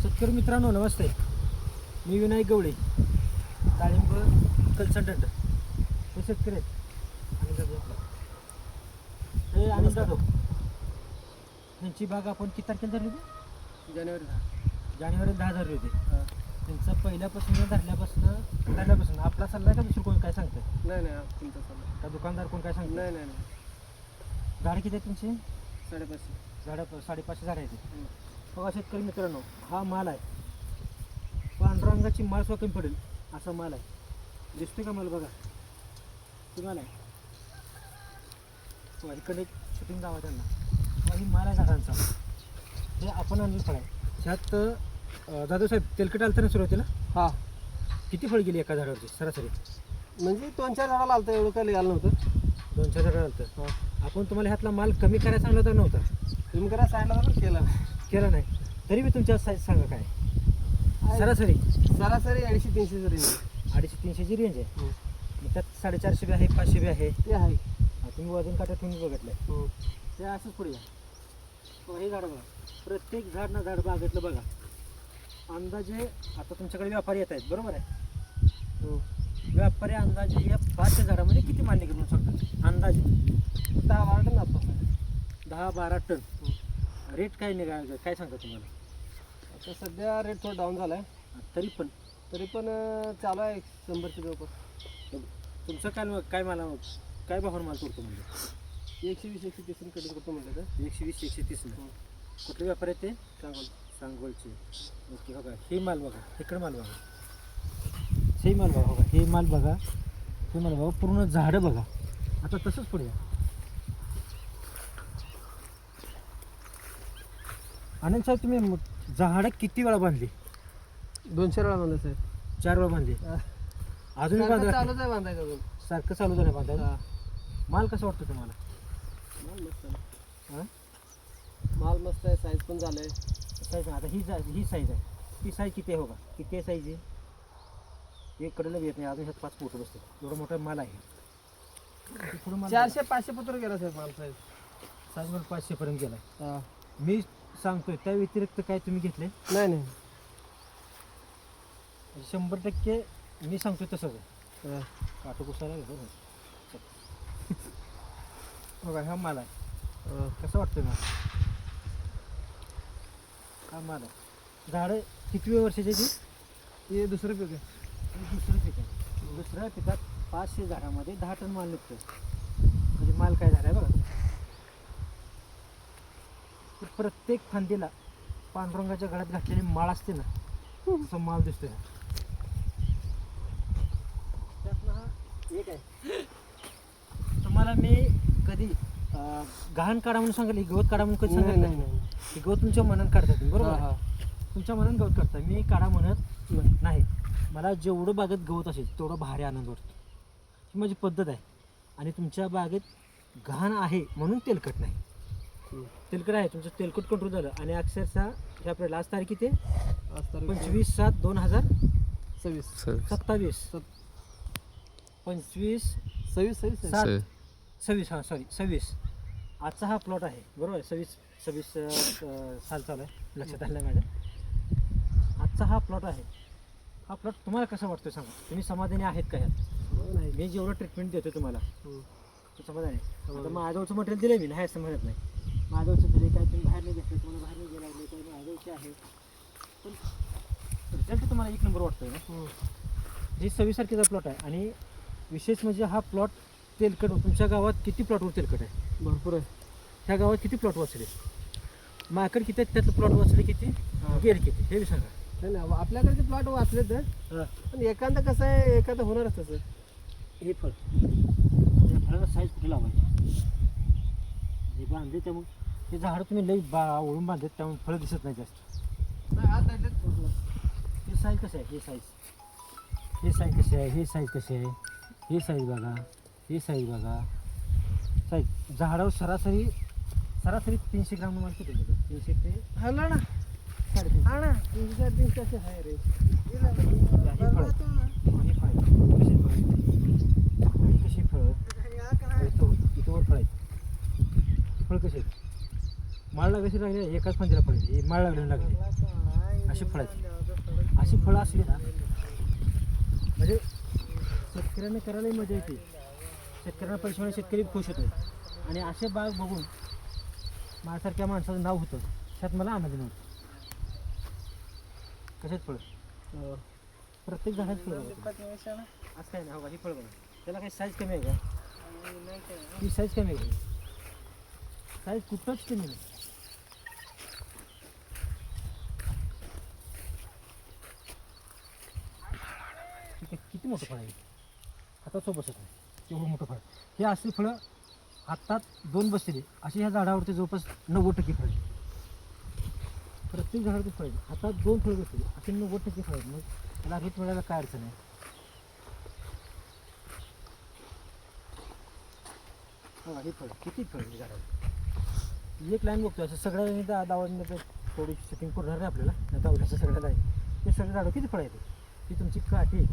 शेतकरी मित्रांनो नमस्ते, मी विनायक गवळे, डाळिंब कन्सल्टंट. हे शेतकरी आहेत हे आनंद जाधव. त्यांची बाग आपण किती तारखेला धरली होती? जानेवारी 10 धरली होती. त्यांचं पहिल्यापासून धरल्यापासून आपला सल्ला का दुसरं कोण काय सांगतं? नाही तुमचा सल्ला का दुकानदार कोण काय सांगतं? नाही झाडं किती आहेत तुमची? 550 झाडं 550 झाडं आहेत. बघा शेतकरी मित्रांनो, हा माल आहे पांढरंगाची माल सुद्धा कमी पडेल असा माल आहे. दिसतोय का माल? बघा तो माल आहे. इकडे एक शूटिंग जावा त्यांना. ही माल आहे झाडांचा. हे आपण आणलं फळ आहे. ह्यात दादा साहेब तेलकट आलं ना सुरुवातीला? हां. किती फळ गेली एका झाडावरची सरासरी? म्हणजे 2-4 झाडाला आलं एवढं काही आलं नव्हतं. 2-4 झाडं आलं. आपण तुम्हाला ह्यातला माल कमी करायला सांगला तर नव्हता? तुम्ही करा सांगितलं तर केला नाही. तरी मी तुमच्या साईज सांगा काय सरासरी? 250-300 रेंज. 250-300ची रेंज आहे. मग त्यात 450 बी आहे, 500 बी आहे. ते आहे. तुम्ही वजन काटा तुम्ही बघितलंय. ते असंच पुढे या. हे झाड बघा, प्रत्येक झाड ना झाड बागेतलं बघा. अंदाजे आता तुमच्याकडे व्यापारी येत आहेत बरोबर आहे? व्यापारी अंदाजे या 500 झाडामध्ये किती माल निघेल म्हणून सांगतात? अंदाजे 10-12 टन आता. 10-12 टन. रेट काय निघाल काय सांगता तुम्हाला? आता सध्या रेट थोडा डाऊन झाला आहे. तरी पण चालू आहे 100च्या जवळपास. तुमचं काय काय भावानं माल करतो म्हणजे? 120-130 कटिंग करतो म्हटलं तर 120-130 कुठले व्यापारी आहेत ते? सांगोलचे. ओके. बघा हे माल बघा, इकडे माल बघा, हे माल बघा. बघा हे माल बघा, हे माल बघा, पूर्ण झाडं बघा. आता तसंच पुढे या. आनंद साहेब तुम्ही झाडं किती वेळा बांधली? 200 वेळा बांधायचं आहे. 4 वेळा बांधली. अजून बांधा चालूच आहे बांधायचं अजून. सारखं चालू झालं बांधायला. माल कसं वाटतं तुम्हाला? माल मस्त आहे. हां माल मस्त आहे. साईज पण झालं आहे. साईज आता ही साईज आहे. ही साईज किती आहे? बघा किती आहे साईज आहे. एक कडेला येत नाही अजून. ह्यात 5 फूट बसते एवढा मोठा माल आहे. पुढे माल 400-500 पत्र गेला साहेब माल. साईज मला 500 पर्यंत गेलाय. हां. मी सांगतोय त्या व्यतिरिक्त काय तुम्ही घेतले? नाही 100% मी सांगतोय तसंच आहे. हां. काटोकुसाला बघा हा माल आहे. कसं वाटतं मला? हा माल आहे. झाडं किती वर्षाची ती? हे दुसरं पीक आहे. दुसरं पीक आहे. दुसऱ्या पिकात 500 झाडामध्ये 10 टन माल निघतो. म्हणजे माल काय झाला आहे बघा. प्रत्येक फांदीला पांडुरंगाच्या गळ्यात घातलेली माळ असते ना, तसा माल दिसतोय. त्यातनं हा एक आहे. तुम्हाला मी कधी गहाण काढा म्हणून सांगितलं, गवत काढा म्हणून कधी सांगितलं नाही. हे गवत तुमच्या मनात काढता तुम्ही बरोबर? हां. तुमच्या मनात गवत काढता. मी काढा म्हणत नाही. मला जेवढं बागेत गवत असेल तेवढं भारी आनंद वाटतो. ही माझी पद्धत आहे. आणि तुमच्या बागेत घाण आहे म्हणून तेलकट नाही. तेलकट आहे तुमचं तेलकट कंट्रोल झालं. आणि अक्षरशः हे आपल्याला आज तारीख किती? आज तारीख 25/7/2027. 26 आजचा हा प्लॉट आहे बरोबर. 26 साल चालू आहे लक्षात आलं मॅडम. आजचा हा प्लॉट आहे. हा प्लॉट तुम्हाला कसा वाटतो सांगा? तुम्ही समाधानी आहेत का ह्यात? नाही. मी जेवढं ट्रीटमेंट देतो तुम्हाला तो समाधान आहे. आता माझ्याजवळचं मटेरियल दिलं मी नाही असं म्हणत नाही. माझ्याजवळचं दिले काय तुम्ही बाहेर नाही घेतलं, तुम्हाला बाहेर नाही गेला काही माझ्याजवळचे आहे. पण रिझल्ट तुम्हाला 1 नंबर वाटतोय ना. जी 26 तारखेचा प्लॉट आहे. आणि विशेष म्हणजे हा प्लॉट तेलकट. तुमच्या गावात किती प्लॉटवर तेलकट आहे? भरपूर आहे. ह्या गावात किती प्लॉट वाचले? माकड किती आहेत? त्यातलं प्लॉट वाचले किती? गेड किती? हे बी सांगा. नाही आपल्याकडचे प्लॉट वाचले तर. पण एखादं कसं आहे, एखादं होणारच तसं. हे फळ या फळाला साईज कुठे लावायची? हे बांधले त्यामुळे हे झाड तुम्ही लई ओळून बांधले त्यामुळे फळं दिसत नाही जास्त. हे साईज कसं आहे? हे साईज कशी आहे? हे साईज कशी आहे? हे साईज बघा. हे साईज बघा. साईज झाडावर सरासरी 300 ग्राम माल किती देतो? 300 ते हॅलो ना 350 हा ना 300-350 असे आहे रे ही फळं ही फळं कशी फळं कशी फळं इथं वर फळ आहेत फळ कशी आहेत माळला कशी लागली एकाच पंधरा फळ ही माळ लागली अशी फळं आहेत अशी फळं असली ना म्हणजे शेतकऱ्यांना करायलाही मजा येते शेतकऱ्यांना पैसे मिळून शेतकरी खुश होतो आणि असे बाग बघून माझ्यासारख्या माणसाचं नाव होतं त्यात मला आनंद नव्हतं कशात फळं प्रत्येक झाडात फळं असं काय नाही हो का ही फळ बघा त्याला काही साईज कमी आहे का ही साईज कमी आहे साईज कुठंच कमी नाही ठीक आहे किती मोठं फळ आहे हातात बसत नाही एवढं मोठं फळ हे असली फळं हातात 2 बसलेली अशी ह्या झाडावरती जवळपास 90% फळ आहे प्रत्येक झाडावरती फळ आहे हातात 2 फळं बसलेली अशी 90% फळ आहेत मग त्याला रेट मिळायला काय अडचण आहे बघा ही फळ किती फळ आहे झाडावर एक लाईन बघतो असं सगळ्यांनी दावडीने थोडी शूटिंग करणार आहे आपल्याला त्या दावडीचं सगळ्या लाईन ते सगळे झाडं किती फळ येते ती तुमची काठी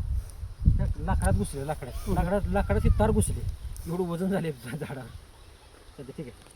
त्या लाकडात घुसले लाकडाची तार घुसली एवढं वजन झाले झाडावर सध्या ठीक आहे